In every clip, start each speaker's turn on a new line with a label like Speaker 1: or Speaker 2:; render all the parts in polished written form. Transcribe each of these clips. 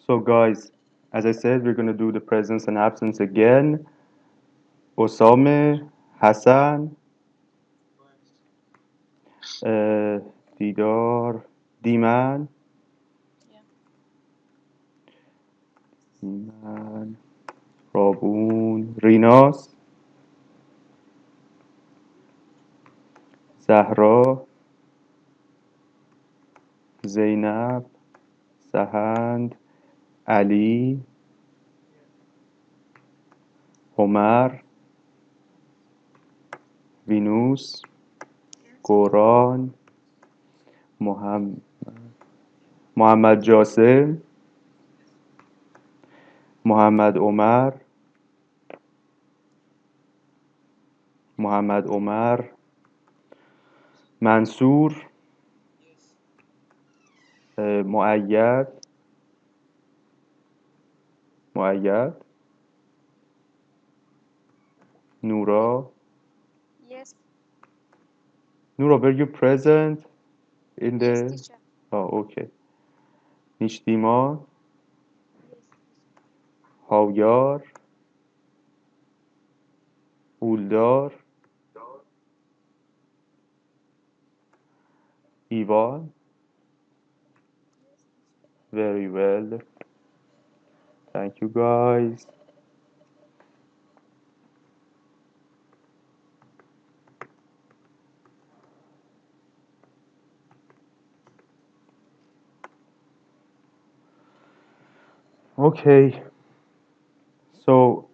Speaker 1: So guys, as I said, we're gonna do the presence and absence again. Osame, Hassan, uh, Didar, Diman, Diman, Rabun, Rinas, Zahra, Zainab, Sahand, Ali, Omar, Vinus, Goran, Muhammad, Muhammad Jasem, Muhammad Omar, Muhammad Omar, Mansour, مؤيد مؤيد Nura. Nura, were you present in the... Oh, okay. Nishtiman, Hawyar, Uldar, Ivan. Very well. Thank you, guys. Okay, so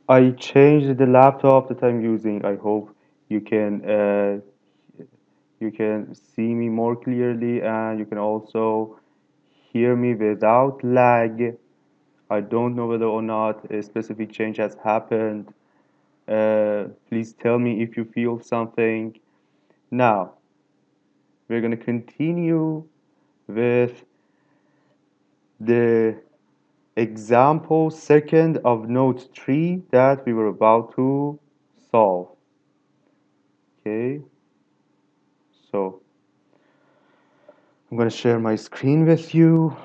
Speaker 1: I changed the laptop that I'm using. I hope you can you can see me more clearly and you can also hear me without lag. I don't know whether or not a specific change has happened. Please tell me if you feel something. Now, we're going to continue with the example second of note 3 that we were about to solve. Okay, so I'm going to share my screen with you.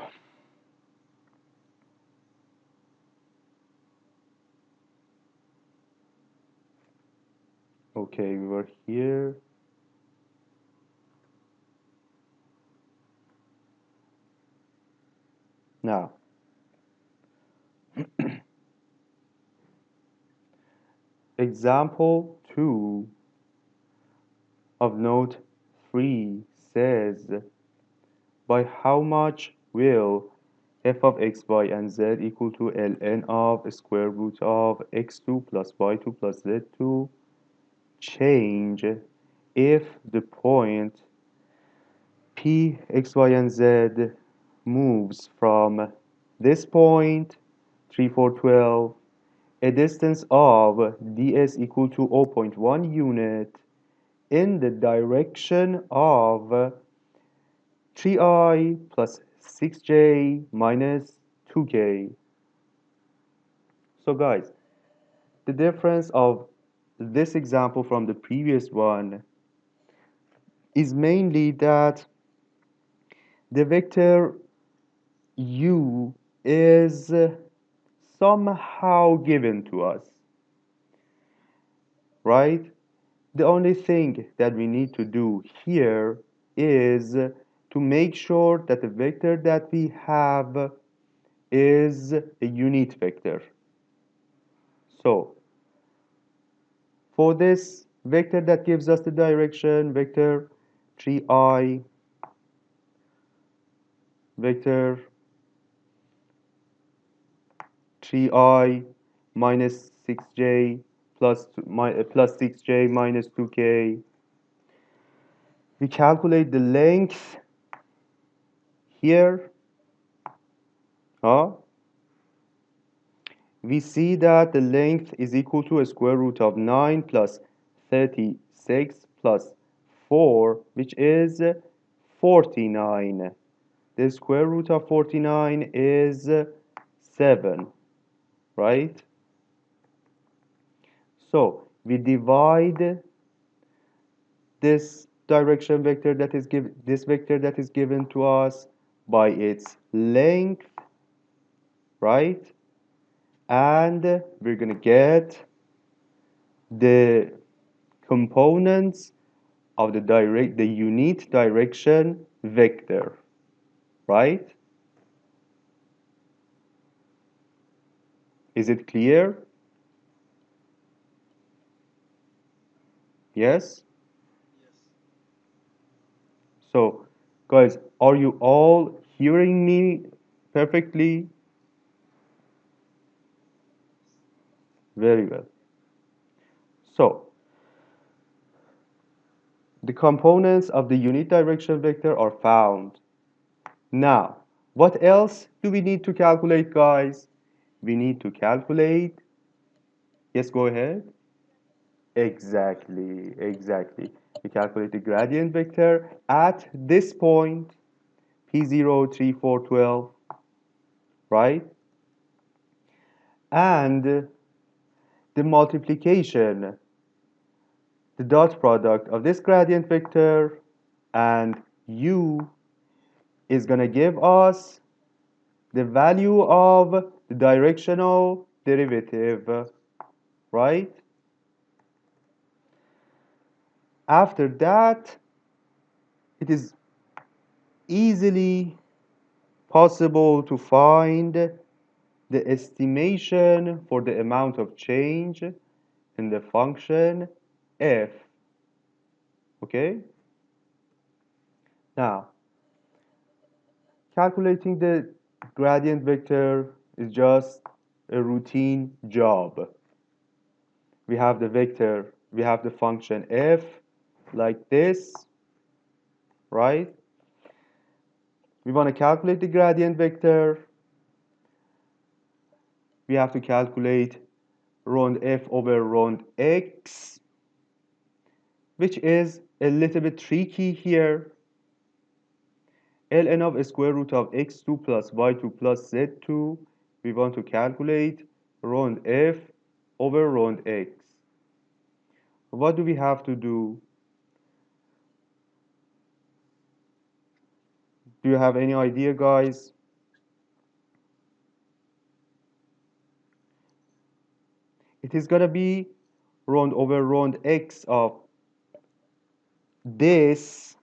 Speaker 1: Okay, we were here. Now, example 2 of note 3 says, by how much will f of x, y, and z equal to ln of square root of x2 plus y2 plus z2 change if the point p, x, y, and z moves from this point, 3, 4, 12, a distance of ds equal to 0.1 unit in the direction of 3i plus 6j minus 2k. So guys, the difference of this example from the previous one is mainly that the vector u is somehow given to us, right? The only thing that we need to do here is to make sure that the vector that we have is a unit vector. So for this vector that gives us the direction, vector 3i, vector 3i minus 6j plus 6j minus 2k, we calculate the length here. We see that the length is equal to a square root of 9 plus 36 plus 4, which is 49. The square root of 49 is 7, right? So we divide this direction vector that is given, this vector that is given to us by its length, right? And we're gonna get the components of the unit direction vector, right? Is it clear? Yes? So, guys, are you all hearing me perfectly? Very well. So, the components of the unit direction vector are found. Now, what else do we need to calculate, guys? We need to calculate. Yes, go ahead. Exactly, exactly. We calculate the gradient vector at this point, P0, 3, 4, 12, right? And the multiplication, the dot product of this gradient vector and u is going to give us the value of the directional derivative, right? After that, it is easily possible to find the estimation for the amount of change in the function f. Okay? Now, calculating the gradient vector is just a routine job. We have the vector, we have the function f like this, right? We want to calculate the gradient vector. We have to calculate round f over round x, which is a little bit tricky here. ln of square root of x2 plus y2 plus z2, we want to calculate round f over round x. What do we have to do? Do you have any idea, guys? It is going to be round over round x of this,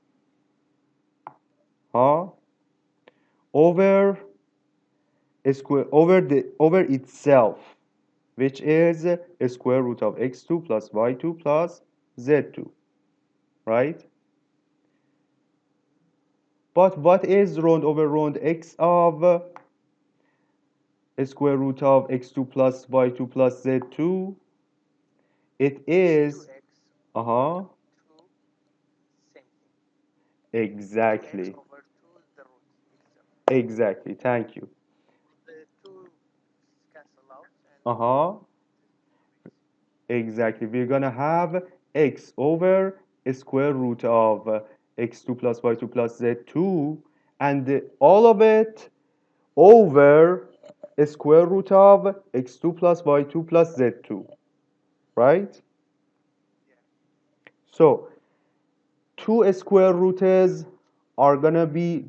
Speaker 1: huh? Over a square over itself, which is a square root of x2 plus y2 plus z2, right? But what is round over round x of a square root of x2 plus y2 plus z2? It is, uh-huh, exactly. Exactly, thank you. Uh-huh, exactly. We're gonna have x over a square root of x2 plus y2 plus z2, and all of it over a square root of x2 plus y2 plus z2, right? So two square roots are gonna be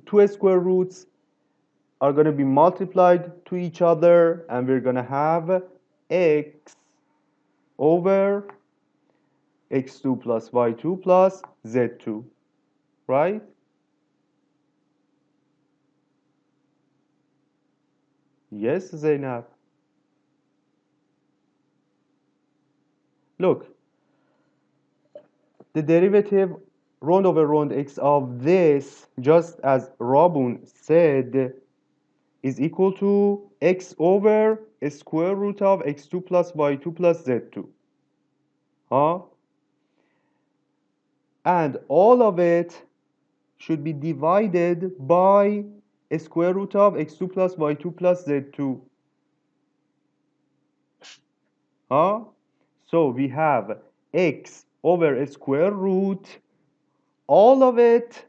Speaker 1: multiplied to each other, and we're gonna have x over x2 plus y2 plus z2, right? Yes, Zainab. Look, the derivative round over round x of this, just as Rabun said, is equal to x over a square root of x2 plus y2 plus z2. Huh? And all of it should be divided by a square root of x2 plus y2 plus z2. Huh? So we have x over a square root, all of it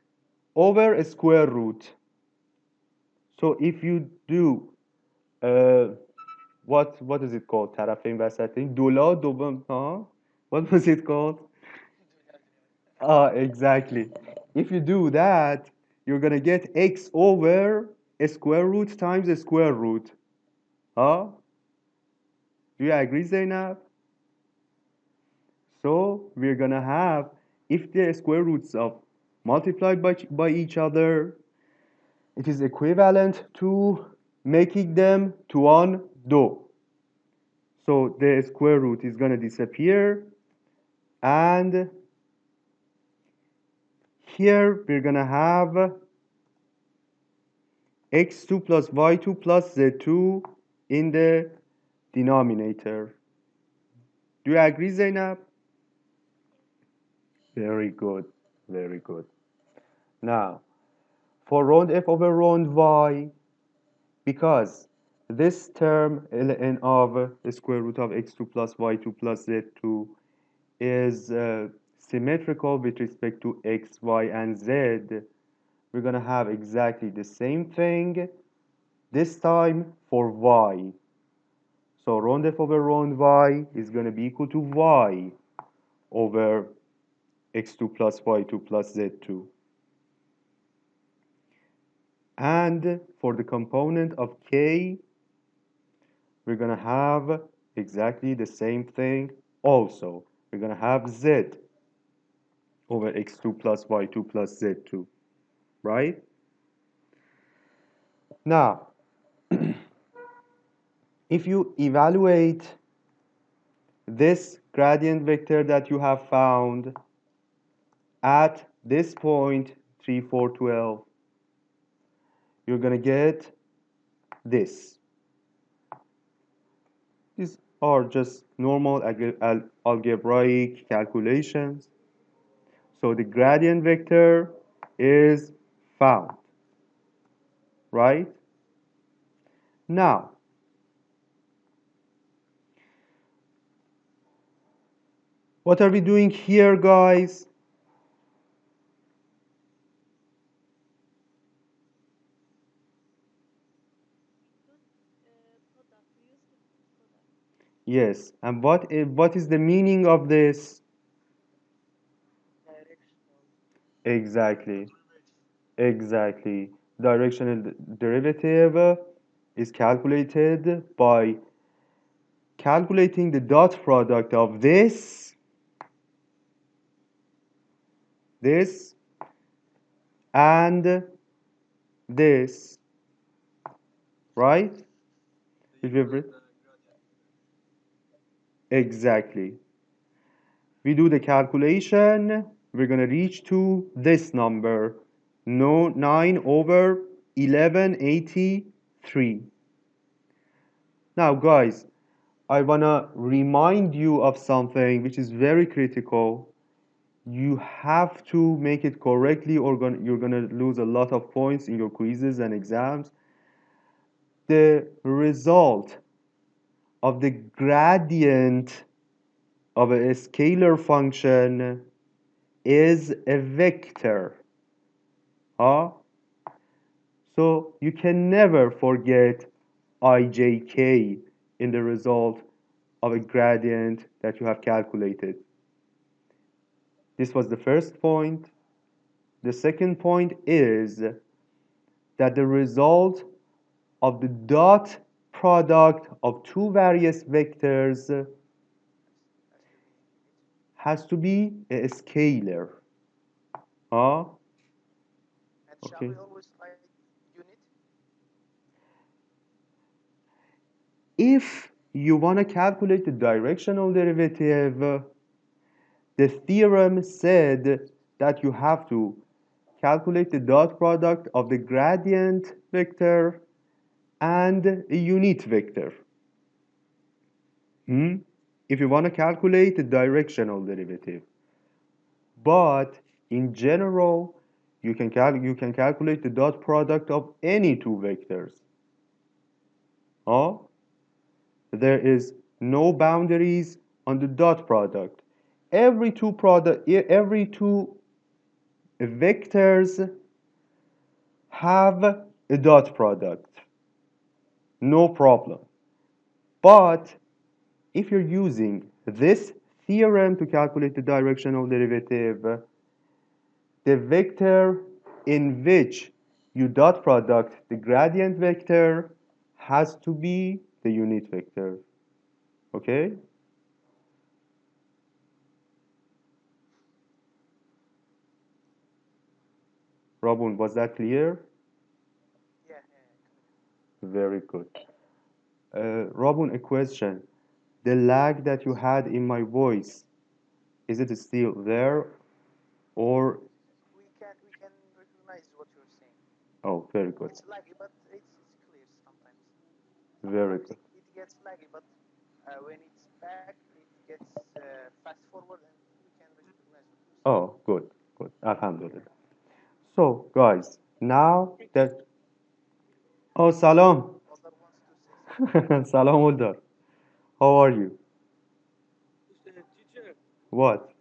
Speaker 1: over a square root. So if you do uh, what is it called? طرفین وسطین دولا دوم huh? What was it called? Exactly. If you do that, you're gonna get x over a square root times a square root. Huh? Do you agree, Zainab? So we're gonna have, if the square roots of multiplied by each other, it is equivalent to making them to one do. So the square root is gonna disappear, and here we're gonna have x2 plus y2 plus z2 in the denominator. Do you agree, Zainab? Very good, very good. Now, for round f over round y, because this term ln of the square root of x2 plus y2 plus z2 is symmetrical with respect to x, y, and z, we're going to have exactly the same thing this time for y. So round f over round y is going to be equal to y over x2 plus y2 plus z2. And for the component of k, we're going to have exactly the same thing also. We're going to have z over x2 plus y2 plus z2, right? Now, if you evaluate this gradient vector that you have found at this point 3, 4, 12, you're going to get this. These are just normal algebraic calculations. So the gradient vector is found, right? Now, what are we doing here, guys? Yes, and what is the meaning of this? Exactly, exactly. Directional derivative is calculated by calculating the dot product of this, and this, right? If you exactly. We do the calculation, we're going to reach to this number, no 9 over 1183. Now, guys, I want to remind you of something which is very critical. You have to make it correctly, or you're going to lose a lot of points in your quizzes and exams. The result of the gradient of a scalar function is a vector. Huh? So you can never forget ijk in the result of a gradient that you have calculated. This was the first point. The second point is that the result of the dot product of two various vectors has to be a scalar. Huh? Okay. If you want to calculate the directional derivative, the theorem said that you have to calculate the dot product of the gradient vector and a unit vector. If you want to calculate the directional derivative. But in general, you can calculate the dot product of any two vectors. Oh, there is no boundaries on the dot product. Every two vectors have a dot product. No problem. But if you're using this theorem to calculate the directional derivative, the vector in which you dot product the gradient vector has to be the unit vector. Okay? Robin, was that clear? Very good. Robin, a question. The lag that you had in my voice, is it still there or? Oh, very good. Very good. Oh, good, good. Alhamdulillah. So, guys, now that. Oh, salam. Salam, Uldar. How are you? What?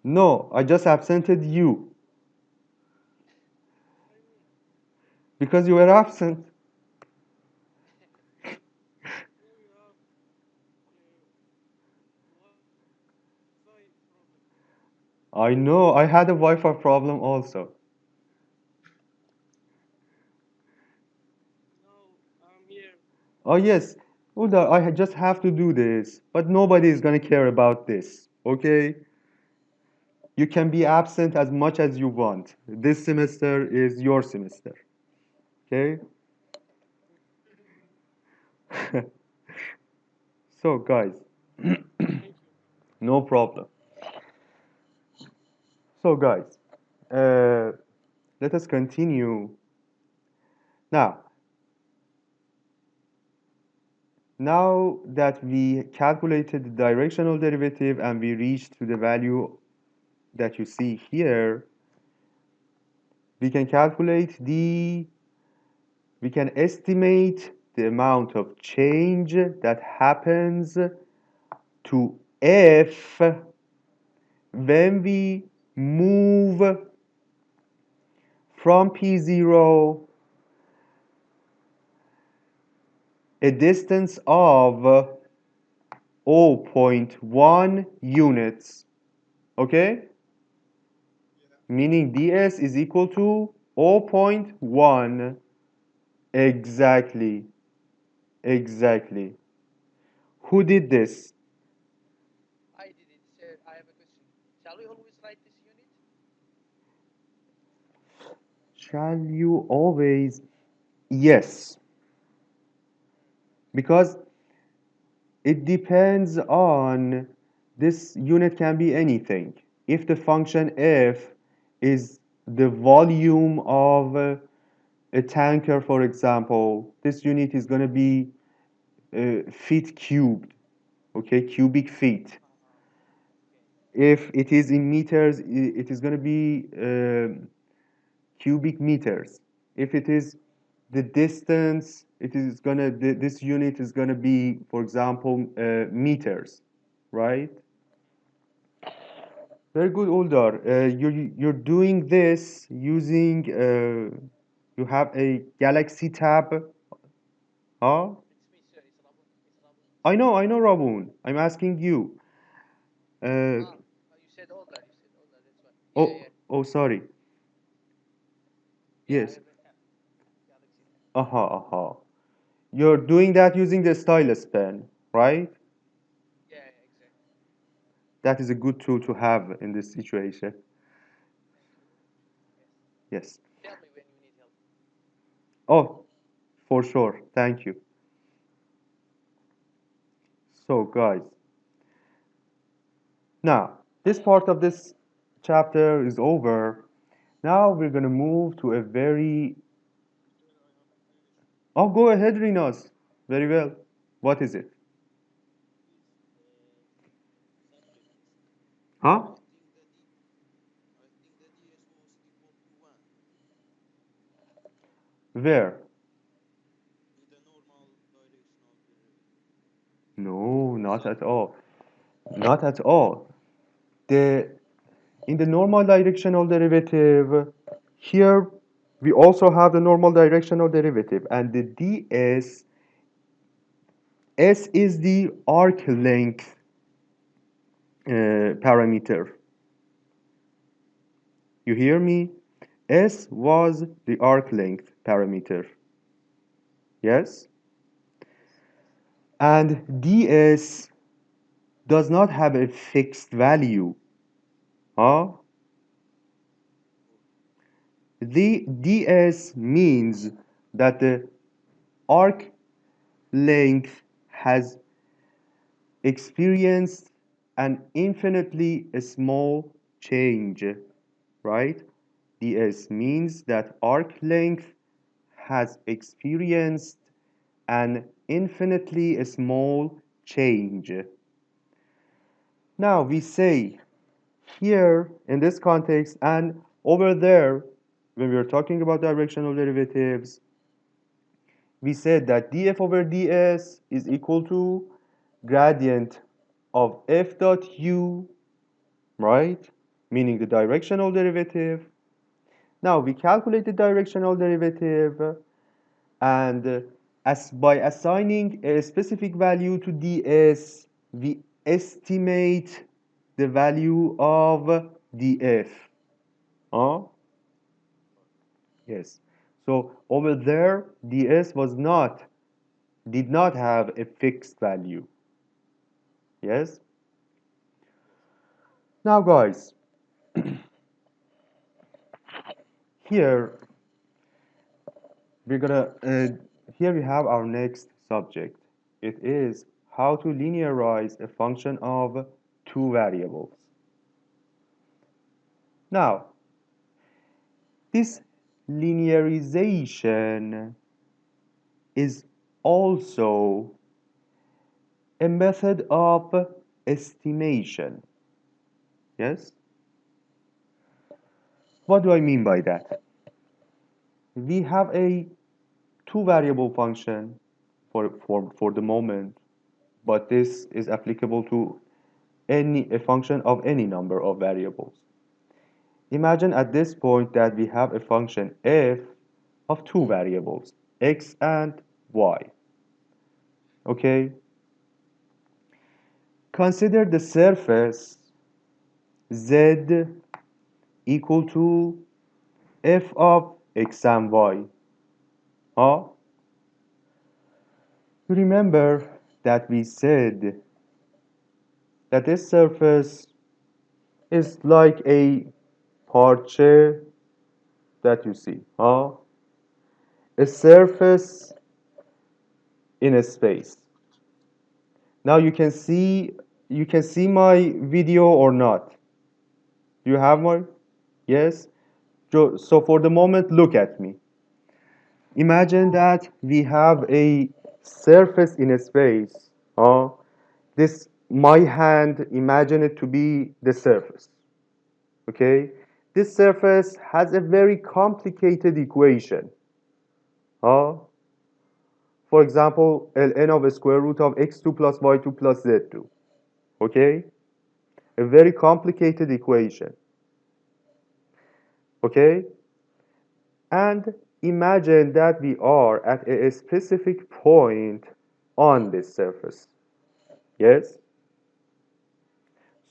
Speaker 1: No, I just absented you because you were absent. I know, I had a Wi-Fi problem also. Oh, yes, Uldar, just have to do this, but nobody is gonna care about this, okay? You can be absent as much as you want. This semester is your semester, okay? So, guys, no problem. So, guys, uh, let us continue. Now, now that we calculated the directional derivative and we reached to the value that you see here, we can calculate we can estimate the amount of change that happens to f when we move from P0 a distance of zero point 0.1 units, okay? Meaning ds is equal to zero point 0.1. Exactly, exactly. Who did this? Shall you always? Yes, because it depends on this unit can be anything. If the function f is the volume of a tanker, for example, this unit is going to be feet cubed, okay, cubic feet. If it is in meters, it is going to be cubic meters. If it is the distance, it is gonna this unit is gonna be, for example, meters, right? Very good, Uldar. You're doing this using you have a Galaxy tab, huh? I know, Rabun. I'm asking you. Uh, oh, oh, sorry. Yes. Aha, aha. You're doing that using the stylus pen, right? That is a good tool to have in this situation. Yes. Oh, for sure. Thank you. So, guys, now this part of this chapter is over. Now we're going to move to a very. Oh, go ahead, Rinos. Very well. What is it? Huh? Where? No, not at all. Not at all. The in the normal directional derivative, here we also have the normal directional derivative, and the ds s is the arc length parameter. You hear me? S was the arc length parameter. Yes? And ds does not have a fixed value. Huh? The ds means that the arc length has experienced an infinitely small change, right? ds means that arc length has experienced an infinitely small change. Now we say here in this context and over there, when we are talking about directional derivatives, we said that df over ds is equal to gradient of f dot u, right? Meaning the directional derivative. Now we calculate the directional derivative and as by assigning a specific value to ds, we estimate the value of df. Huh? Yes. So over there, ds did not have a fixed value. Yes. Now, guys, here we're gonna here we have our next subject. It is how to linearize a function of two variables. Now, this linearization is also a method of estimation. Yes? What do I mean by that? We have a two variable function for the moment, but this is applicable to any a function of any number of variables. Imagine at this point that we have a function f of two variables, x and y. Okay? Consider the surface z equal to f of x and y. Huh? Remember that we said that this surface is like a parche that you see. Huh? A surface in a space. Now you can see my video or not. You have my yes? So for the moment look at me. Imagine that we have a surface in a space. This my hand, imagine it to be the surface. Okay? This surface has a very complicated equation. Uh, for example, ln of a square root of x2 plus y2 plus z2. Okay? A very complicated equation. Okay? And imagine that we are at a specific point on this surface. Yes?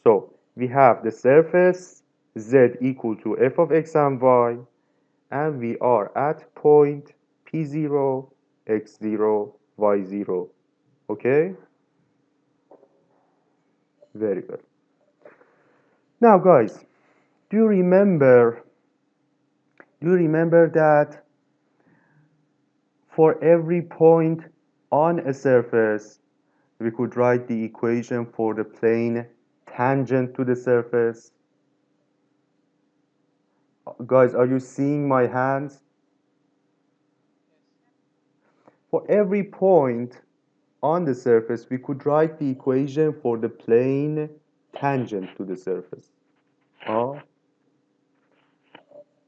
Speaker 1: So we have the surface z equal to f of x and y, and we are at point p0, x0, y0. Okay? Very good. Now guys, do you remember that for every point on a surface we could write the equation for the plane tangent to the surface? Guys, are you seeing my hands? For every point on the surface, we could write the equation for the plane tangent to the surface. Oh,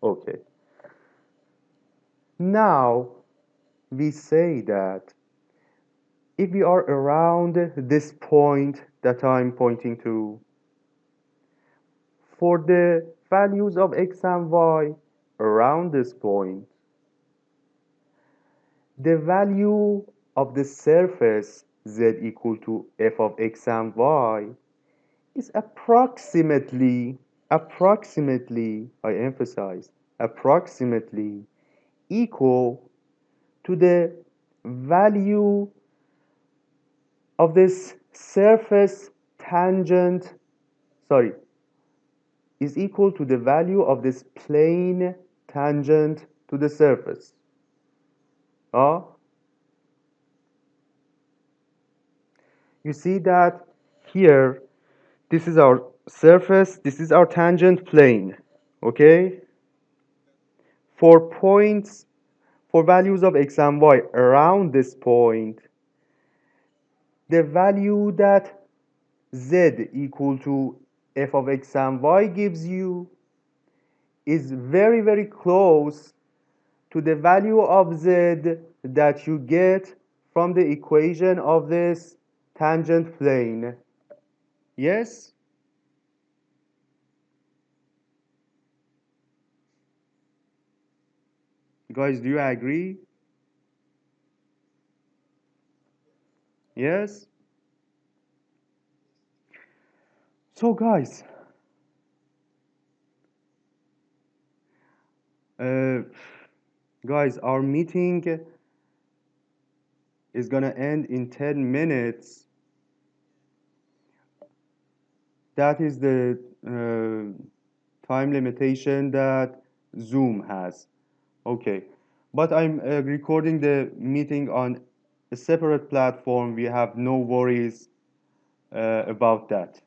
Speaker 1: okay. Now, we say that if we are around this point that I'm pointing to, for the values of x and y around this point, the value of the surface z equal to f of x and y is approximately, I emphasize, approximately equal to the value of this surface tangent, sorry, is equal to the value of this plane tangent to the surface. You see that here, this is our surface, this is our tangent plane, okay? For points, for values of x and y around this point, the value that z equal to f of x and y gives you is very, very close to the value of z that you get from the equation of this tangent plane. Yes? Guys, do you agree? Yes? So, uh, guys, our meeting is gonna end in 10 minutes. That is the time limitation that Zoom has. Okay. But I'm recording the meeting on a separate platform. We have no worries about that.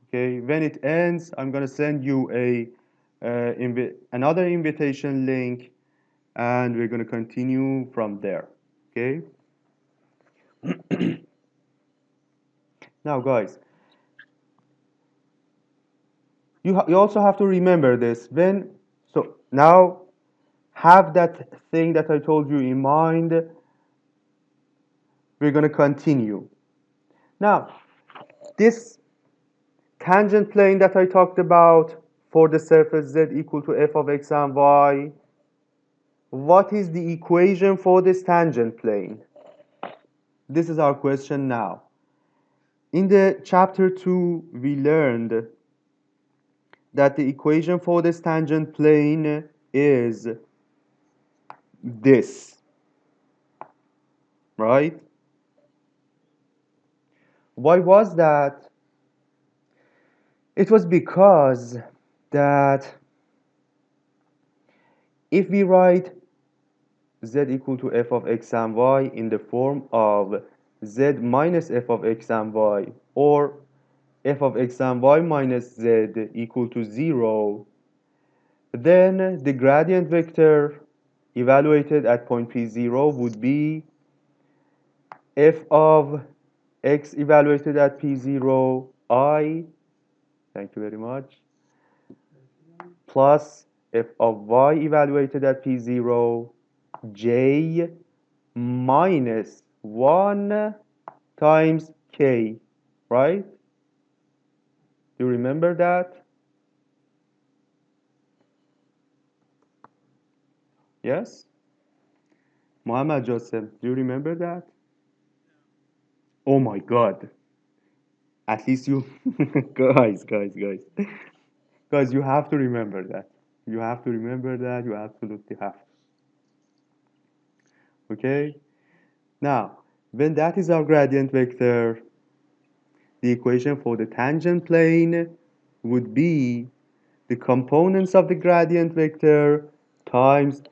Speaker 1: Okay. When it ends, I'm gonna send you another invitation link, and we're gonna continue from there. Okay. Now, guys, you also have to remember this when, so now have that thing that I told you in mind. We're going to continue. Now, this tangent plane that I talked about for the surface z equal to f of x and y, what is the equation for this tangent plane? This is our question now. In the chapter 2, we learned that the equation for this tangent plane is this, right? Why was that? It was because that if we write z equal to f of x and y in the form of z minus f of x and y, or f of x and y minus z equal to 0, then the gradient vector evaluated at point p0 would be f of x evaluated at p0 I, thank you very much, plus f of y evaluated at p0 j minus 1 times k, right? Do you remember that? Yes? Muhammad Joseph, do you remember that? Oh my God. At least you, guys. Guys, you have to remember that. You have to remember that. You absolutely have to. Okay? Now, when that is our gradient vector, the equation for the tangent plane would be the components of the gradient vector times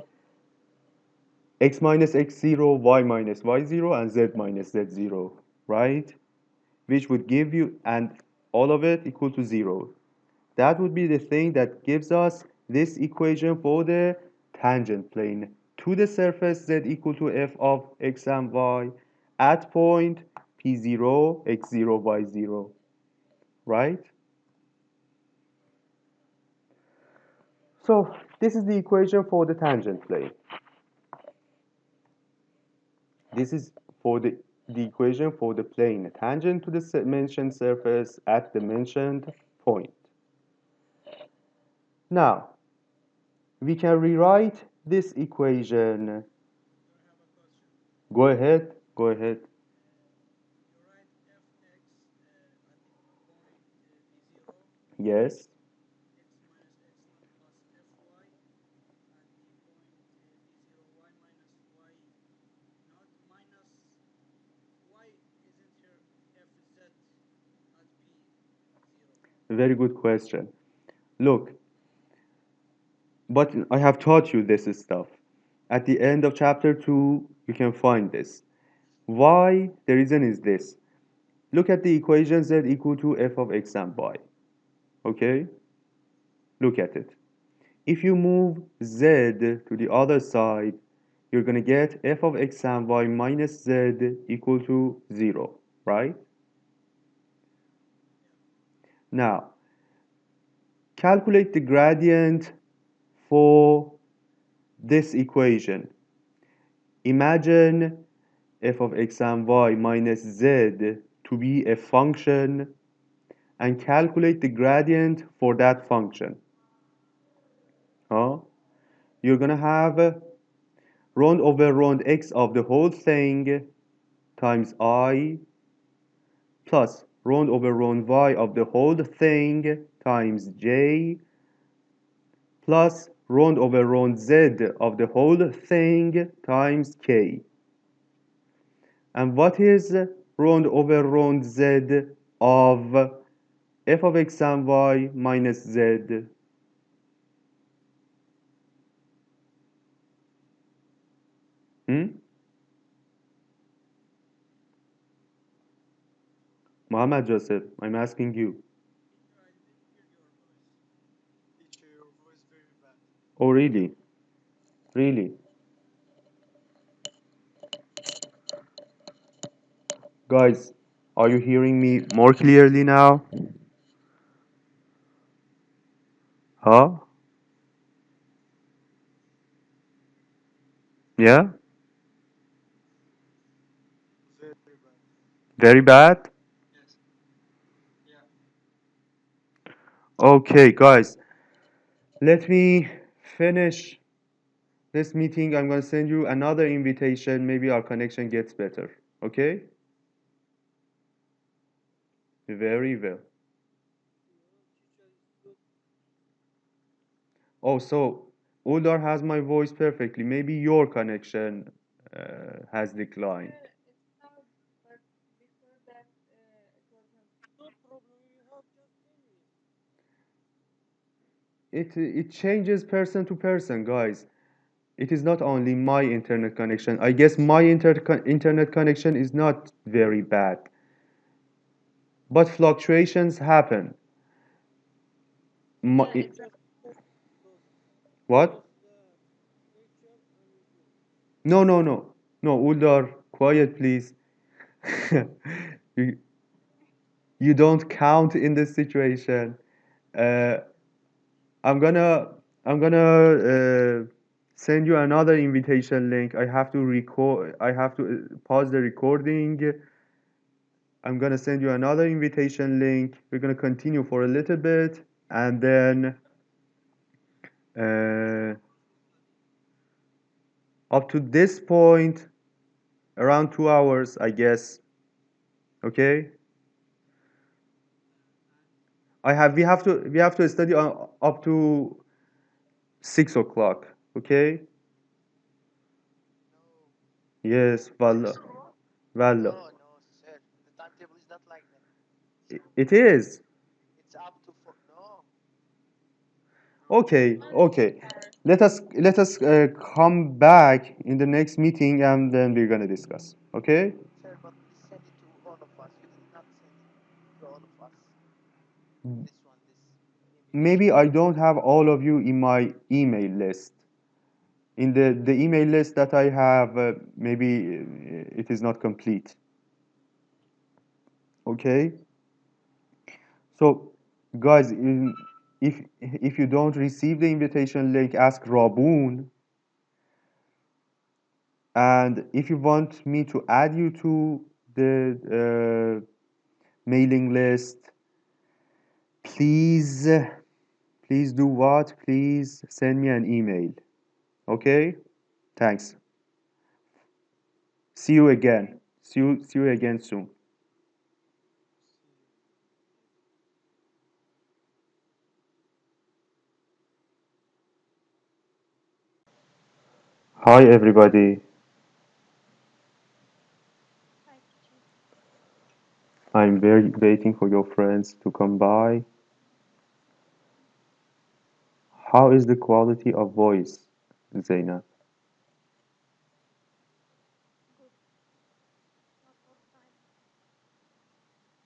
Speaker 1: x minus x0, y minus y0, and z minus z0, right? Which would give you, and all of it equal to 0. That would be the thing that gives us this equation for the tangent plane to the surface z equal to f of x and y at point p0, x0, y0, right? So this is the equation for the tangent plane. This is for the equation for the plane tangent to the mentioned surface at the mentioned point. Now, we can rewrite this equation. Go ahead, go ahead. Yes, Very good question. Look, but I have taught you this stuff. At the end of chapter 2, you can find this. Why? The reason is this. Look at the equation z equal to f of x and y. Okay? Look at it. If you move z to the other side, you're going to get f of x and y minus z equal to 0, right? Now, calculate the gradient for this equation. Imagine f of x and y minus z to be a function and calculate the gradient for that function. Huh? You're going to have round over round x of the whole thing times I plus round over round y of the whole thing times j plus round over round z of the whole thing times k. And what is round over round z of f of x and y minus z? Hmm? Muhammad Joseph, I'm asking you. Oh, really? Really? Guys, are you hearing me more clearly now? Huh? Yeah? Very bad? Okay, guys, let me finish this meeting. I'm going to send you another invitation. Maybe our connection gets better. Okay? Very well. Oh, so Uldar has my voice perfectly. Maybe your connection has declined. It changes person to person, guys. It is not only my internet connection. I guess my internet connection is not very bad, but fluctuations happen. My, what? No, no, no, no, Uldar, quiet, please. you, you don't count in this situation. Uh, I'm gonna send you another invitation link. I have to record. I have to pause the recording. I'm gonna send you another invitation link. We're gonna continue for a little bit, and then uh, up to this point, around 2 hours, I guess. Okay. We have to study up to 6 o'clock. Okay. Yes, Wallah. Wallah. It is. Okay, okay. Let us come back in the next meeting and then we're gonna discuss. Okay? Maybe I don't have all of you in my email list. In the email list that I have, maybe it is not complete. Okay? So, guys, if you don't receive the invitation link, ask Rabun. And if you want me to add you to the mailing list, please, please do what? Please send me an email. Okay? Thanks. See you again. See you again soon. Hi, everybody. I'm very waiting for your friends to come by. How is the quality of voice, Zaina?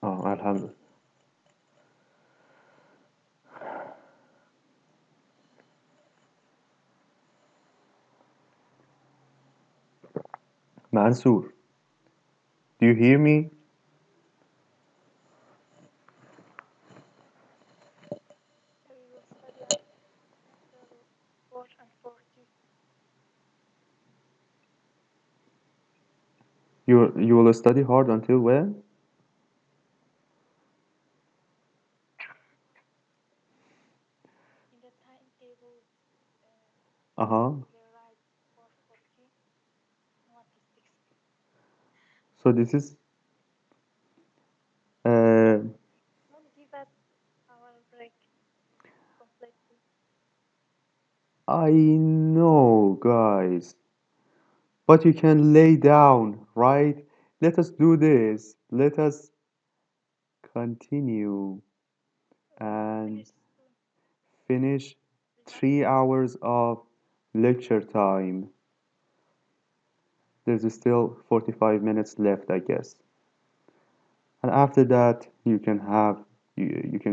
Speaker 1: Oh, alhamdulillah. Mansoor, do you hear me? You will study hard until when? Uh-huh. So this is uh I know, guys, but you can lay down, right? Let us do this. Let us continue and finish 3 hours of lecture time. There's still 45 minutes left, I guess. And after that, you can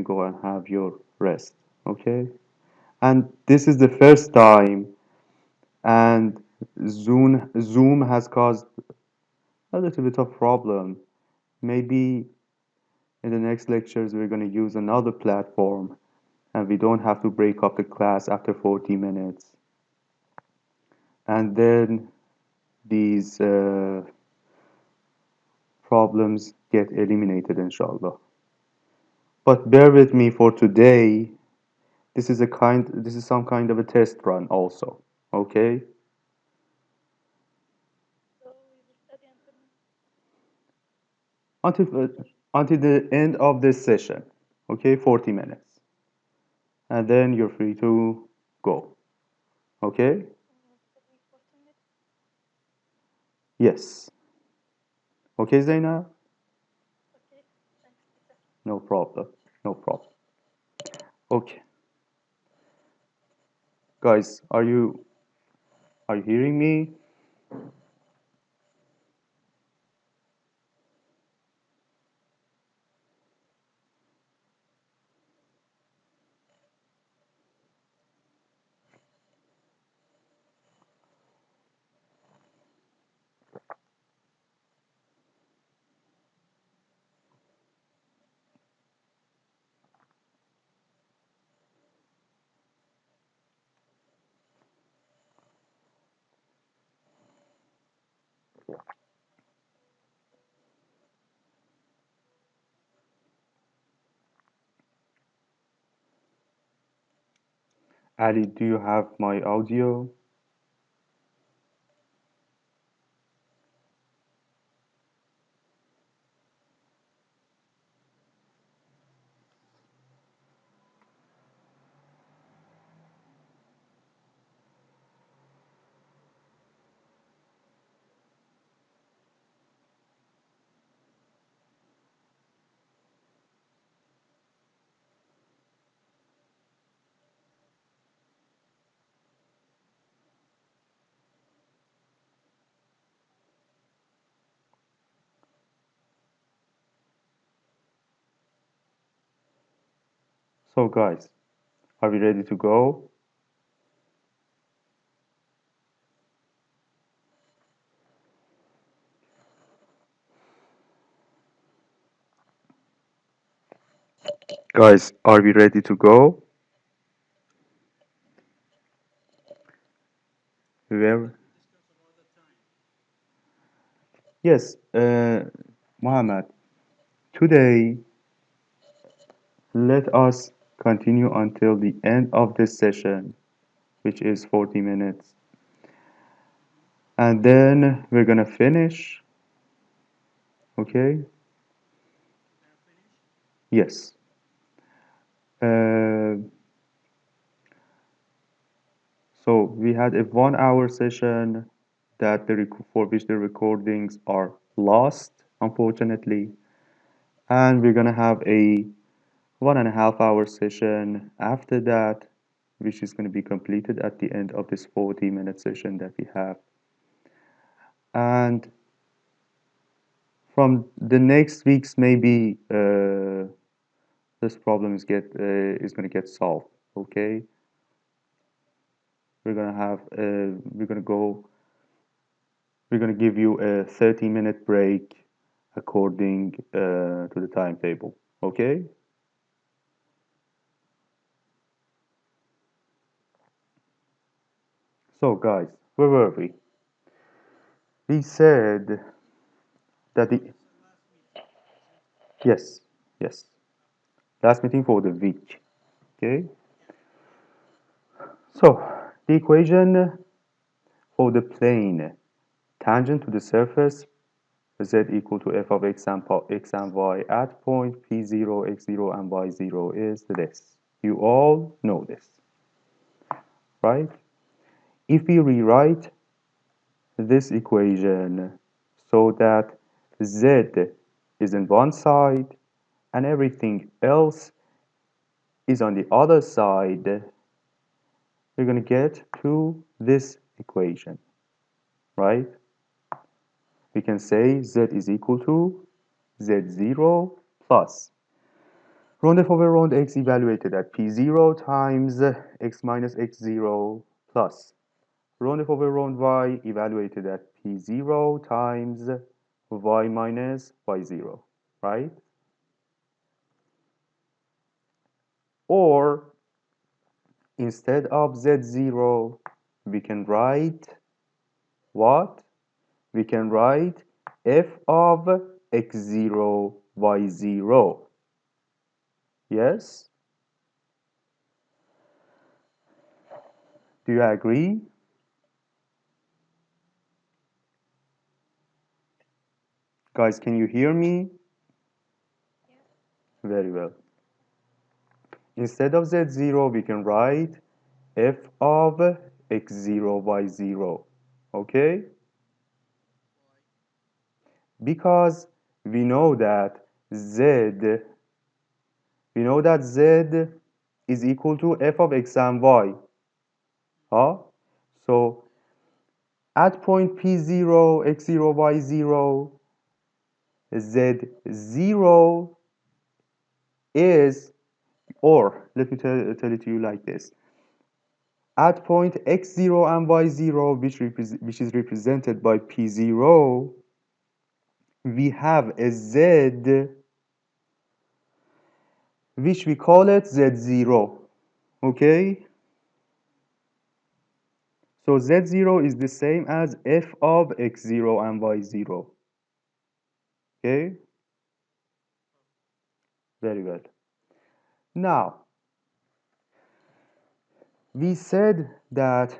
Speaker 1: go and have your rest, okay? And this is the first time, and Zoom has caused a little bit of problem. Maybe in the next lectures we're going to use another platform, and we don't have to break up the class after 40 minutes. And then these problems get eliminated, inshallah. But bear with me for today. This is some kind of a test run also. Okay? Until until the end of this session. Okay, 40 minutes. And then you're free to go. Okay? Yes. Okay, Zaina? No problem. No problem. Okay. Guys, are you hearing me? Ali, do you have my audio? So guys, are we ready to go? Guys, are we ready to go? Where? Yes, Muhammad. Today, let us continue until the end of this session, which is 40 minutes. And then we're gonna finish, okay? Yes. Uh, so we had a 1 hour session for which the recordings are lost, unfortunately. And we're gonna have a 1.5 hour session after that, which is going to be completed at the end of this 40-minute session that we have. And from the next weeks, maybe this problem is going to get solved. Okay, we're going to go. We're going to give you a 30-minute break according to the timetable. Okay. So guys, where were we? We said that the yes, yes, last meeting for the week. Okay. So the equation for the plane tangent to the surface z equal to f of x and y at point p0, x0, and y0 is this. You all know this, right? If we rewrite this equation so that z is in one side and everything else is on the other side, we're going to get to this equation, right? We can say z is equal to z0 plus round f over round x evaluated at p0 times x minus x0 plus round f over round y evaluated at p0 times y minus y0, right? Or instead of z0, we can write what? We can write f of x0, y0. Yes? Do you agree? Guys, can you hear me? Very well. Instead of z0, we can write f of x0, y0. Okay? Because we know that z, z is equal to f of x and y. Huh? So at point p0, x0, y0, z0 is, or let me tell it to you like this. At point x0 and y0, which is represented by p0, we have a z, which we call it z0. Okay? So z0 is the same as f of x0 and y0. Okay? Very well. Now, we said that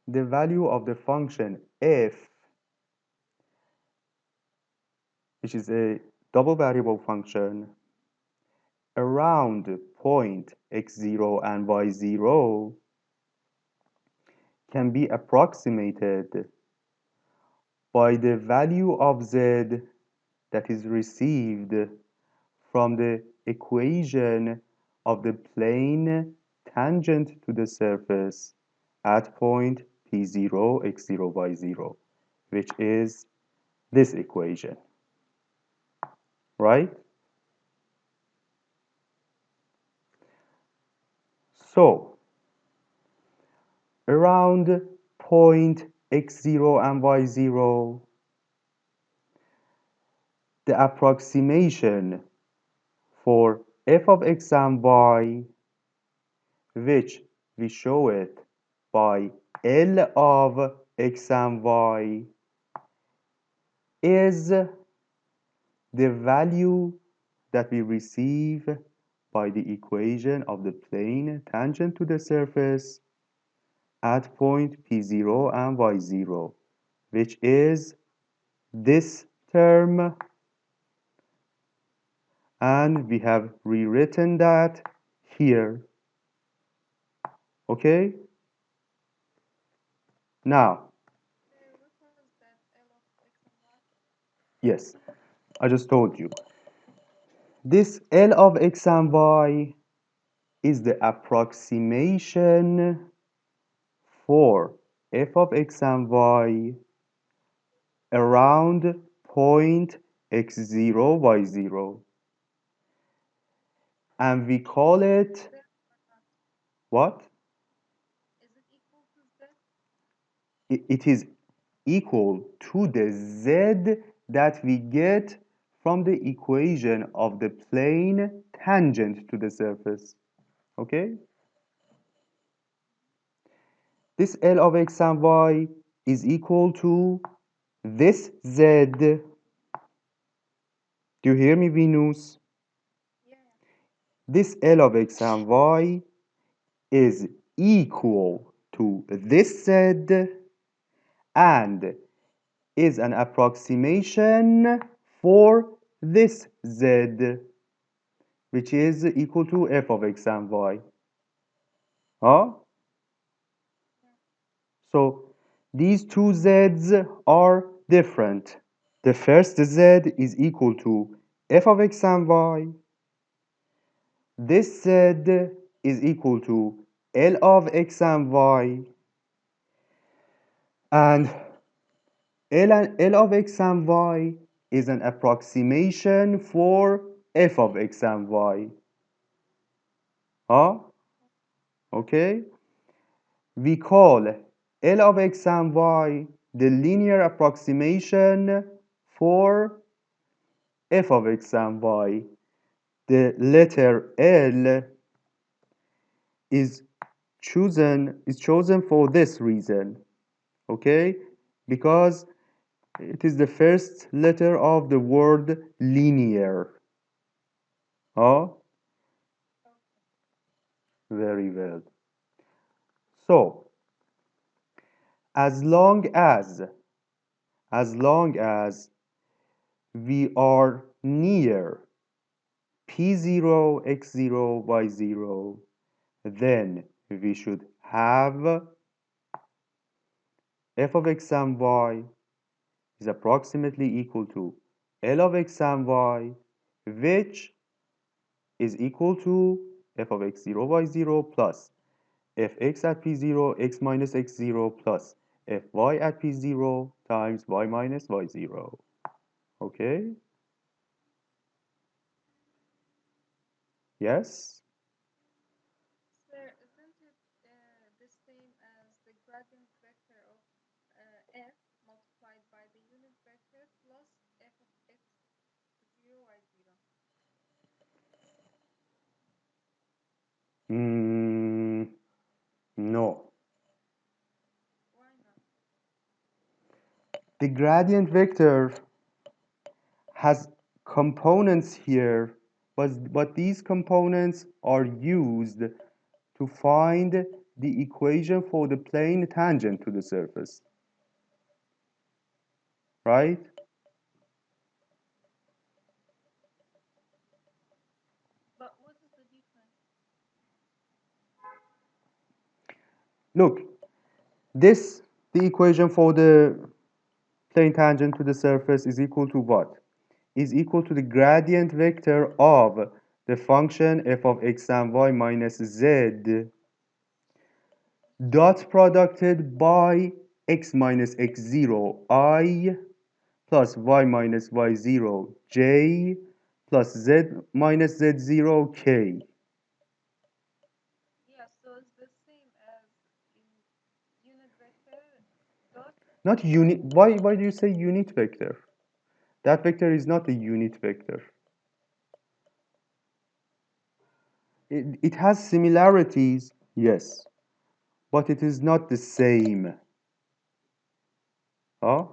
Speaker 1: the value of the function f, which is a double variable function, around point x0 and y0 can be approximated by the value of z that is received from the equation of the plane tangent to the surface at point p0, x0, y0, which is this equation, right? So, around point x0 and y0, the approximation for f of x and y, which we show it by L of x and y, is the value that we receive by the equation of the plane tangent to the surface at point p0 and y0, which is this term, and we have rewritten that here. Okay? Now, yes, I just told you. This L of x and y is the approximation for f of x and y around point x0, y0. And we call it what? It is equal to the z that we get from the equation of the plane tangent to the surface. Okay? This L of x and y is equal to this z. Do you hear me, Venus? This L of x and y is equal to this z and is an approximation for this z, which is equal to f of x and y. Huh? So these two z's are different. The first z is equal to f of x and y. This z is equal to L of x and y. And L of x and y is an approximation for f of x and y. Huh? Okay? We call L of x and y the linear approximation for f of x and y. The letter L is chosen for this reason. Okay? Because it is the first letter of the word linear. Oh, very well. So, as long as we are near p0, x0, y0, then we should have f of x and y is approximately equal to L of x and y, which is equal to f of x0, y0 plus fx at p0, x minus x0 plus fy at p0 times y minus y0. Okay? Yes? Mm, no. The gradient vector has components here, but these components are used to find the equation for the plane tangent to the surface, right? Look, the equation for the plane tangent to the surface is equal to what? Is equal to the gradient vector of the function f of x and y minus z dot producted by x minus x0 I plus y minus y0 j plus z minus z0 k. Not unit. Why do you say unit vector? That vector is not a unit vector. It has similarities, yes, but it is not the same. Huh?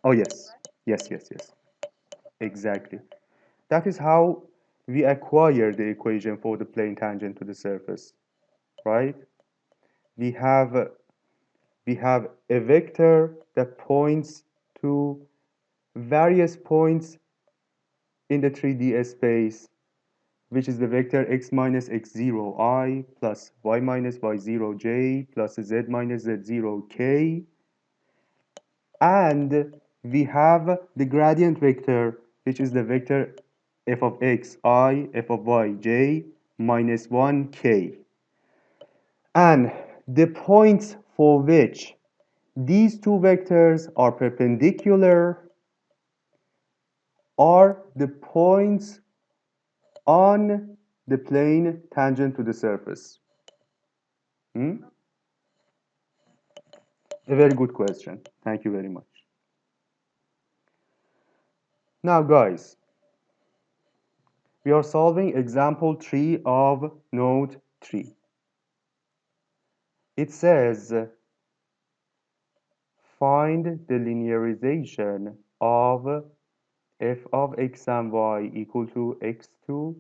Speaker 1: Oh, yes. Yes. Exactly. That is how we acquire the equation for the plane tangent to the surface, right? We have uh, we have a vector that points to various points in the 3D space, which is the vector x minus x0 I plus y minus y0 j plus z minus z0 k. And we have the gradient vector, which is the vector f of x I, f of y j, minus 1 k. And the points for which these two vectors are perpendicular are the points on the plane tangent to the surface. Hmm? A very good question. Thank you very much. Now, guys, we are solving example 3 of note 3. It says, find the linearization of f of x and y equal to x2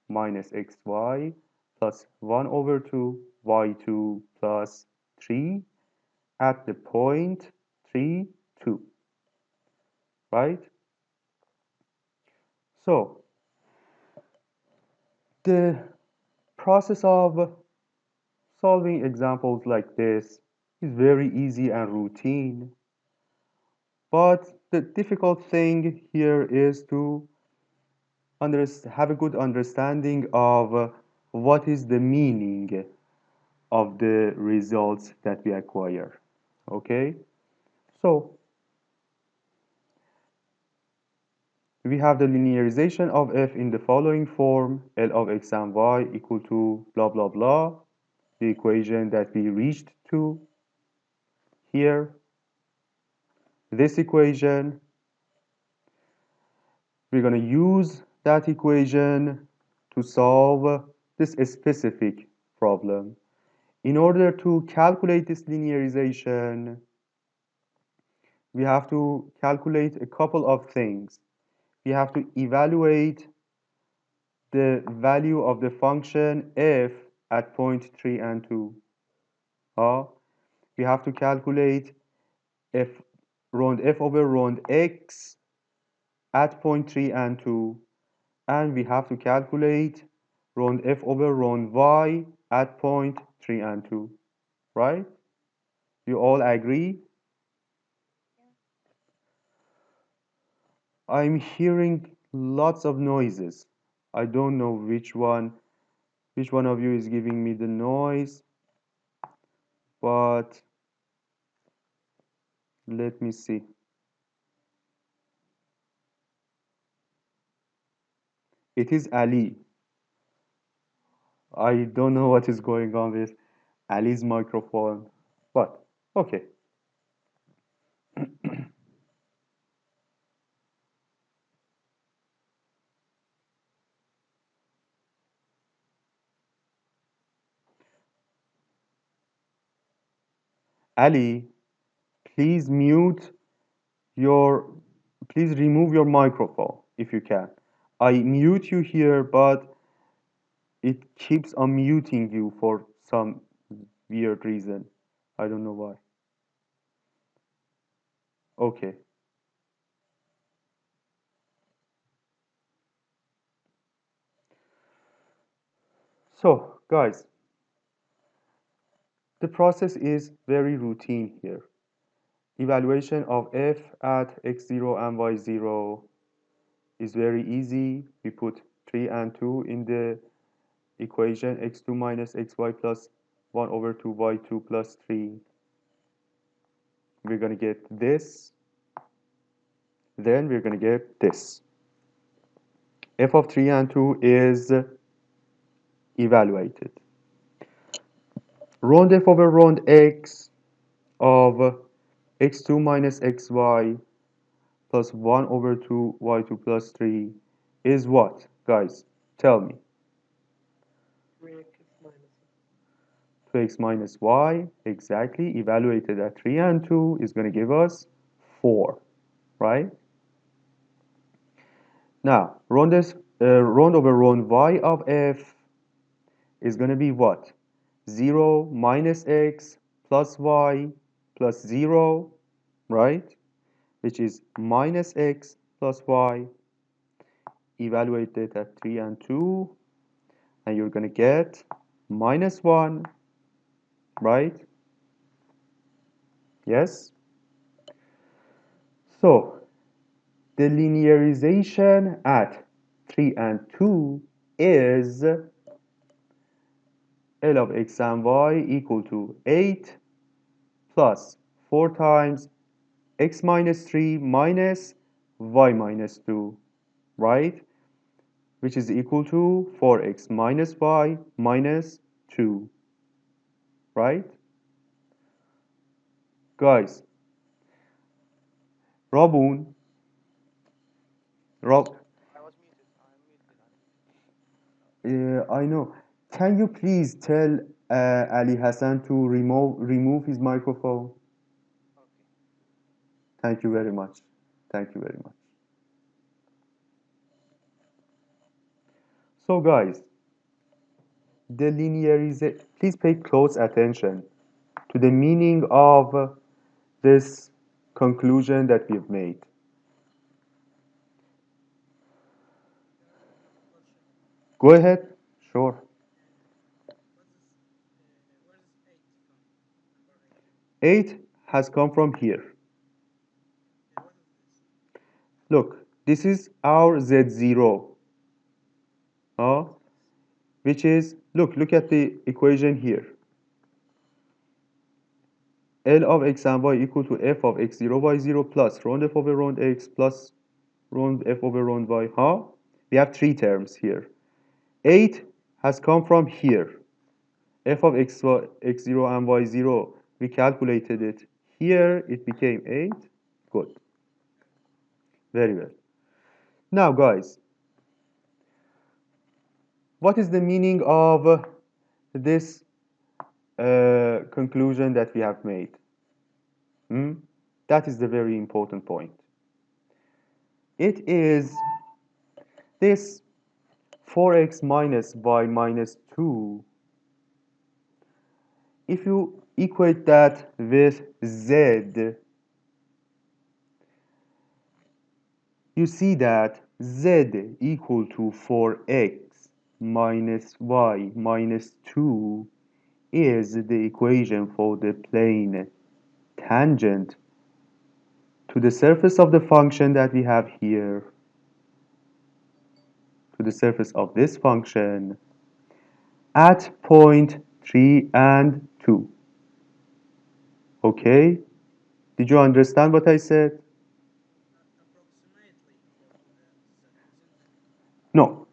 Speaker 1: minus xy plus 1 over 2 y2 plus 3 at the point 3, 2, right? So, the process of solving examples like this is very easy and routine, but the difficult thing here is to have a good understanding of what is the meaning of the results that we acquire. Okay? So, we have the linearization of f in the following form: L of x and y equal to blah blah blah, the equation that we reached to here. This equation, we're going to use that equation to solve this specific problem. In order to calculate this linearization, we have to calculate a couple of things. We have to evaluate the value of the function f at point 3 and 2. We have to calculate f round f over round x at point 3 and 2. And we have to calculate round f over round y at point 3 and 2. Right? You all agree? I'm hearing lots of noises. I don't know which one of you is giving me the noise, but let me see. It is Ali. I don't know what is going on with Ali's microphone, but okay. Ali, please mute your, please remove your microphone if you can. I mute you here, but it keeps unmuting you for some weird reason. I don't know why. Okay. So, guys, the process is very routine here. Evaluation of f at x0 and y0 is very easy. We put 3 and 2 in the equation, x2 minus xy plus 1 over 2 y2 plus 3. We're going to get this. Then we're going to get this. F of 3 and 2 is evaluated. Round f over round x of x2 minus xy plus 1 over 2 y2 plus 3 is what, guys? Tell me. 2x minus y, exactly, evaluated at 3 and 2 is going to give us 4, right? Now, round over round y of f is going to be what? 0 minus x plus y plus 0, right? Which is minus x plus y, evaluated at 3 and 2, and you're going to get minus 1, right? Yes? So, the linearization at 3 and 2 is L of x and y equal to 8 plus 4 times x minus 3 minus y minus 2, right? Which is equal to 4x minus y minus 2, right? Guys, Robun, Rob, I know. Can you please tell Ali Hassan to remove his microphone? Thank you very much. Thank you very much. So guys, the linearization, please pay close attention to the meaning of this conclusion that we've made. Go ahead. Sure. 8 has come from here. Look, this is our Z0, uh, which is, look at the equation here. L of x and y equal to f of x0, y0 plus round f over round x plus round f over round y, huh? We have three terms here. 8 has come from here. F of x0 and y0, we calculated it. Here it became 8. Good. Very well. Now, guys, what is the meaning of this conclusion that we have made? Hmm? That is the very important point. It is this 4x minus y minus 2. If you equate that with z, you see that z equal to 4x minus y minus 2 is the equation for the plane tangent to the surface of the function that we have here, to the surface of this function at point 3 and 2. Okay? Did you understand what I said? No.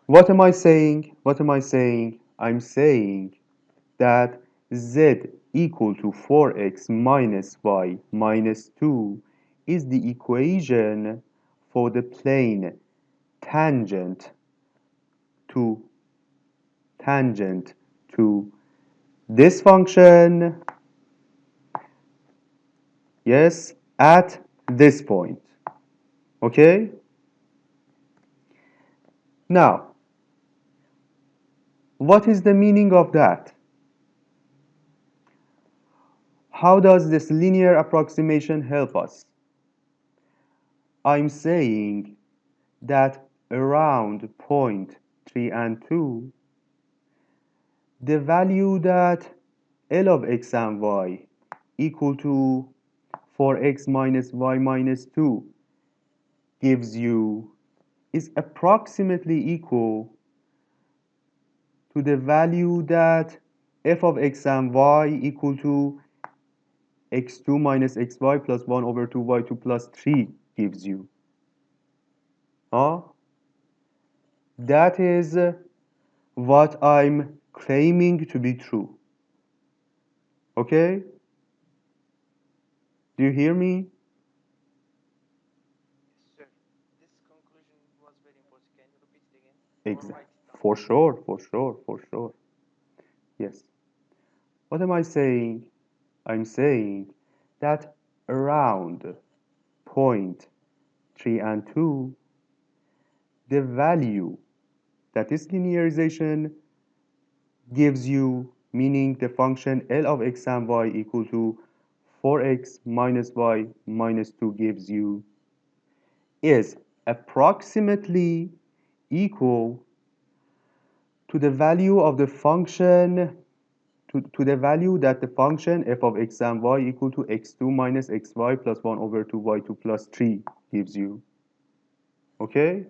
Speaker 1: What am I saying? What am I saying? I'm saying that z equal to 4x minus y minus 2 is the equation for the plane tangent to tangent to this function, yes, at this point. Okay? Now, what is the meaning of that? How does this linear approximation help us? I'm saying that around point 3 and 2, the value that L of x and y equal to 4x minus y minus 2 gives you is approximately equal to the value that f of x and y equal to x2 minus xy plus 1 over 2 y2 plus 3 gives you. Huh? That is what I'm claiming to be true. Okay? Do you hear me? Exactly. For sure, for sure, for sure. Yes. What am I saying? I'm saying that around point 3 and 2, the value that is linearization gives you, meaning the function L of x and y equal to 4x minus y minus 2 gives you, is approximately equal to the value of the function to the value that the function f of x and y equal to x2 minus xy plus 1 over 2 y2 plus 3 gives you. Okay?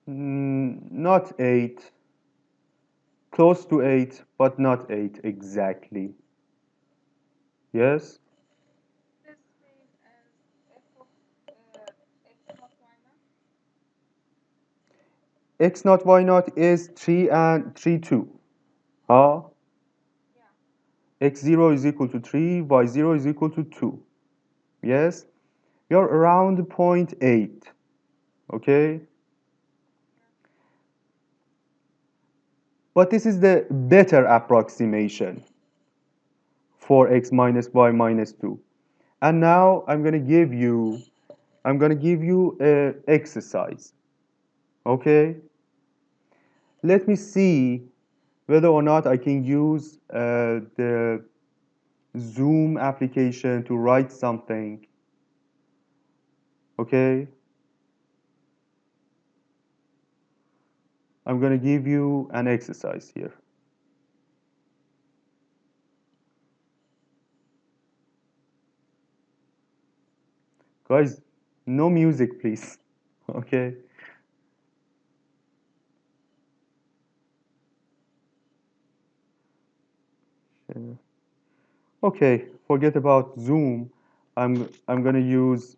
Speaker 1: Not 8, close to 8, but not 8 exactly. Yes? X naught y naught is 3 and 3 2. Huh? X0 is equal to 3, y0 is equal to 2. Yes? You're around point 0.8. Okay? But this is the better approximation for x minus y minus 2. And now I'm going to give you an exercise. Okay? Let me see whether or not I can use the Zoom application to write something. Okay? I'm going to give you an exercise here. Guys, no music, please. Okay? Okay, forget about Zoom. I'm going to use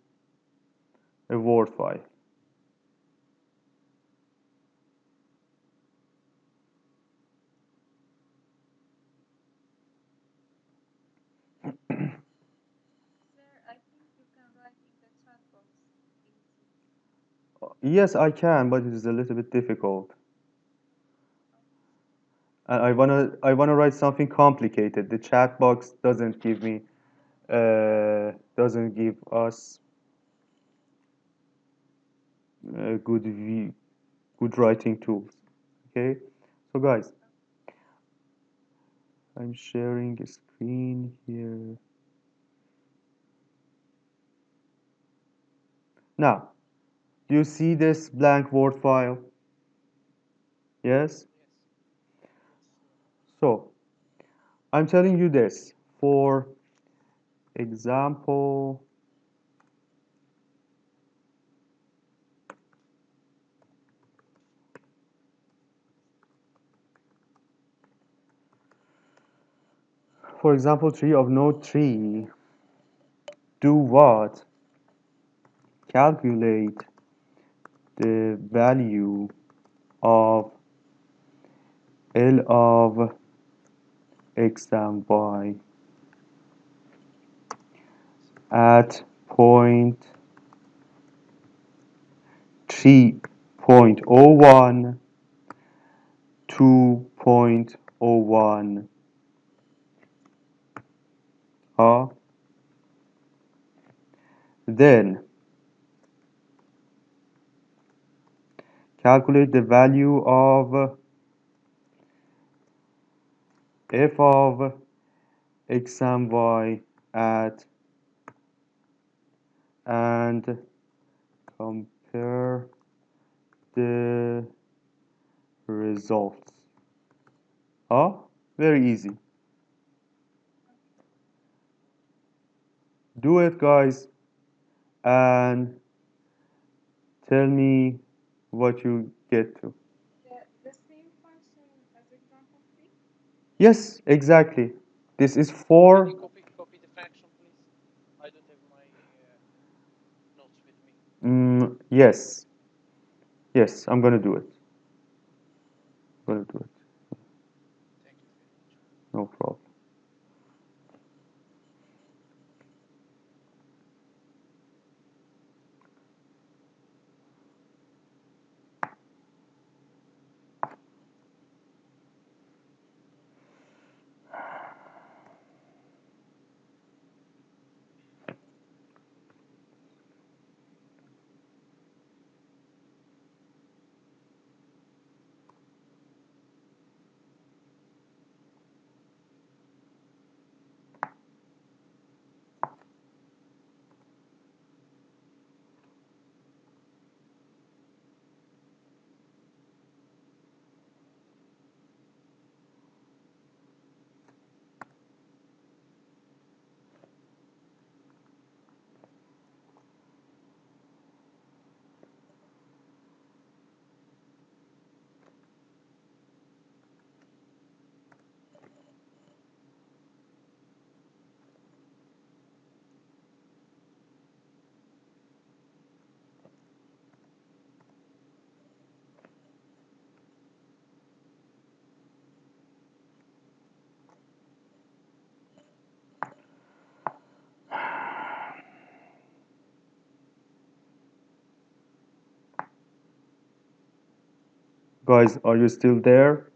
Speaker 1: a Word file. Yes, I can, but it is a little bit difficult. And I wanna write something complicated. The chat box doesn't give us good good writing tools. Okay, so guys, I'm sharing a screen here. Now, do you see this blank Word file? Yes. So I'm telling you this for example. For example, 3 of node 3, do what? Calculate the value of L of x and y at point 3.01 to 0.01. Then calculate the value of f of x and y at and compare the results. Very easy. Do it, guys, and tell me what you get to. Yes, exactly. This is for. Yes, yes, I'm gonna do it. I'm gonna do it. No problem. Guys, are you still there?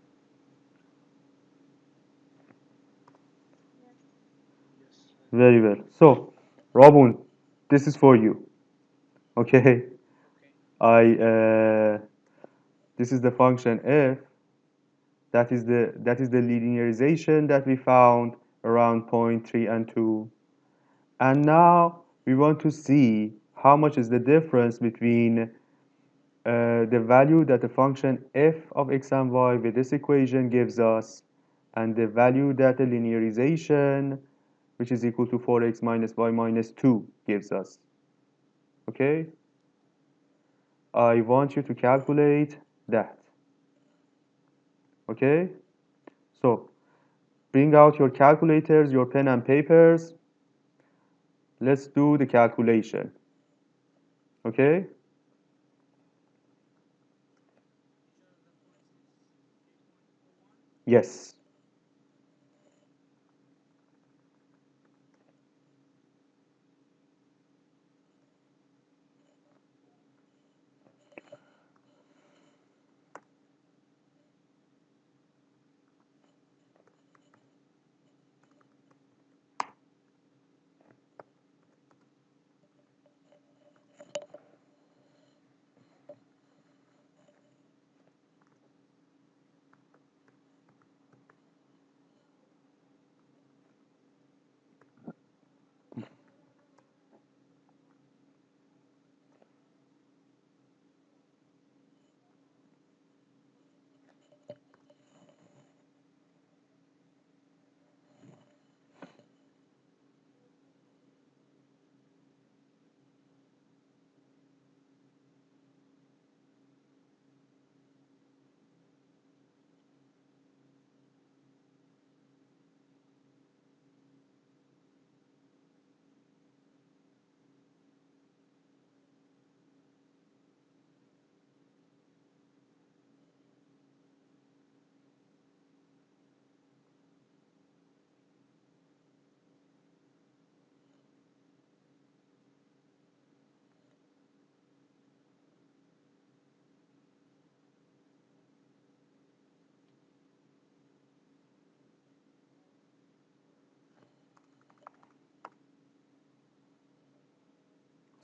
Speaker 1: Very well. So, Robun, this is for you. Okay. I This is the function f. That is the linearization that we found around point 3 and 2. And now we want to see how much is the difference between the value that the function f of x and y with this equation gives us and the value that the linearization, which is equal to 4x minus y minus 2, gives us. Okay? I want you to calculate that. Okay? So, bring out your calculators, your pen and papers. Let's do the calculation. Okay? Yes.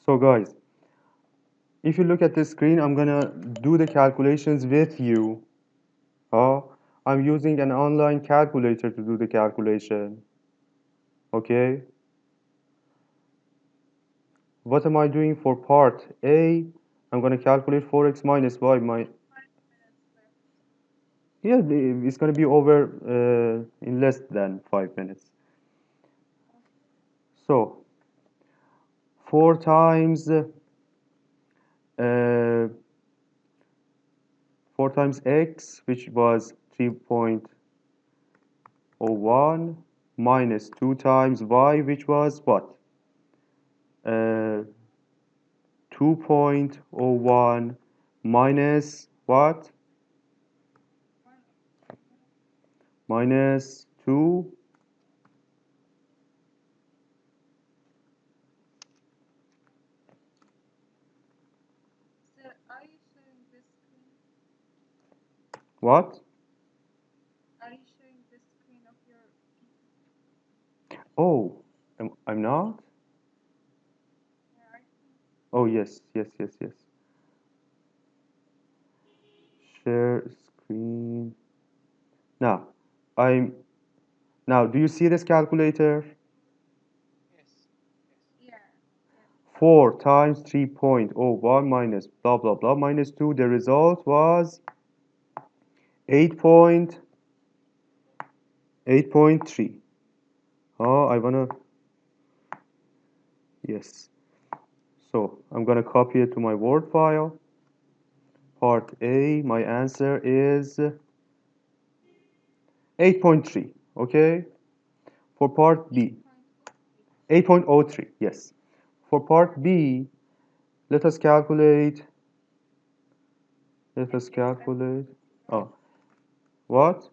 Speaker 1: So guys, if you look at the screen, I'm gonna do the calculations with you. I'm using an online calculator to do the calculation. Okay? What am I doing for part A? I'm gonna calculate 4x minus y. Yeah, it's gonna be over in less than 5 minutes. So 4 times 4 times x, which was 3.01, minus 2 times y, which was what? Uh, 2.01 minus what? Minus 2. What? Oh, I'm not? Oh, yes, yes, yes, yes. Share screen. Now, I'm now, do you see this calculator? 4 times 3.01 minus blah blah blah minus 2. The result was 8.3. Oh, I wanna, yes. So I'm gonna copy it to my Word file. Part A, my answer is 8.3. Okay. For part B, 8.03. Yes. For part B, let us calculate. Let us calculate. Oh, what?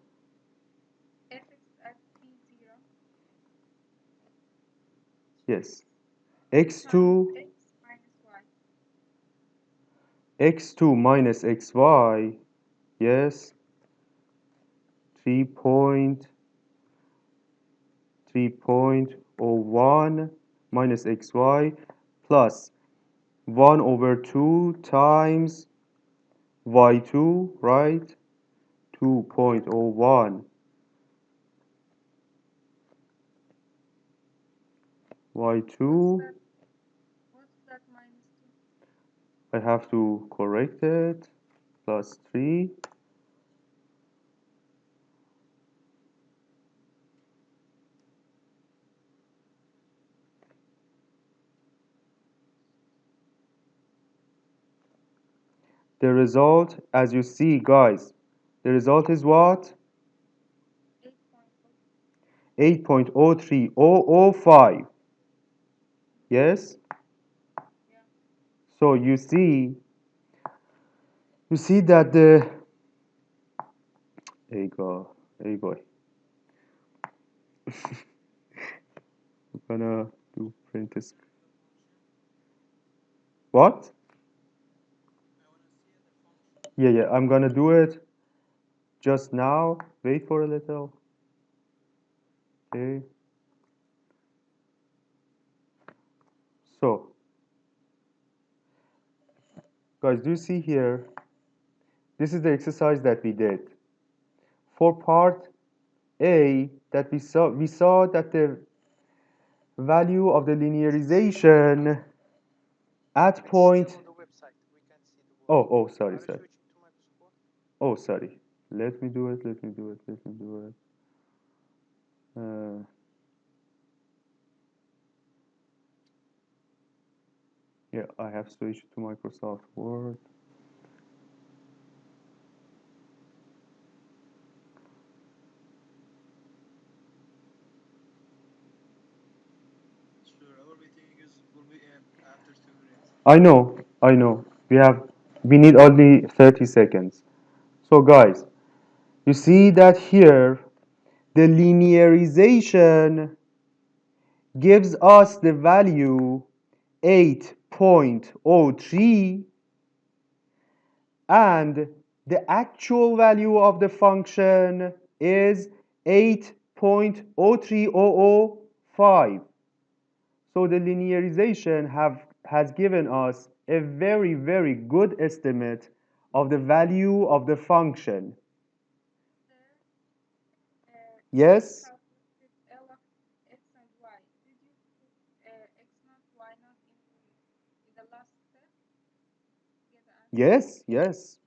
Speaker 1: Yes. X2, x2 minus xy Yes, 3.3.01 minus xy plus 1 over 2 times y2, right? 2.01 y2. I have to correct it. Plus 3. The result, as you see, guys, the result is what? 8.03005. Yes? So you see that the there you go. There you go. I'm gonna do print this. What? Yeah, yeah, I'm gonna do it just now. Wait for a little. Okay. So, guys, do you see here? This is the exercise that we did. For part A, that we saw that the value of the linearization at point. Oh, sorry, sorry. Oh, sorry. Let me do it. Let me do it. Let me do it. Yeah, I have switched to Microsoft Word. I know, I know. We need only 30 seconds. So guys, you see that here the linearization gives us the value 8.03 and the actual value of the function is 8.03005. So the linearization has given us a very, very good estimate of the value of the function. Yes? Yes, yes.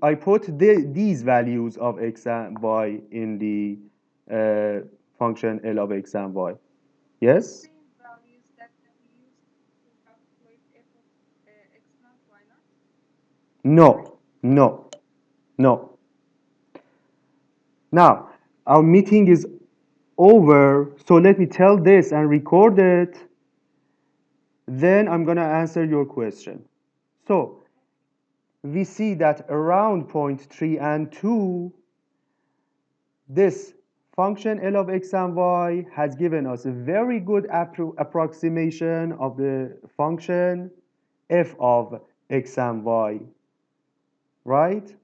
Speaker 1: I put these values of x and y in the function L of x and y. Yes? No, no, no. Now, our meeting is over, so let me tell this and record it. Then I'm going to answer your question. So, we see that around point 3 and 2, this function L of x and y has given us a very good approximation of the function f of x and y, right?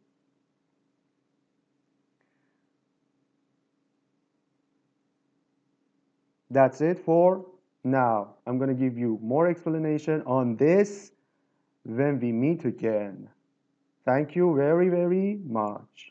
Speaker 1: That's it for now. I'm going to give you more explanation on this when we meet again. Thank you very, very much.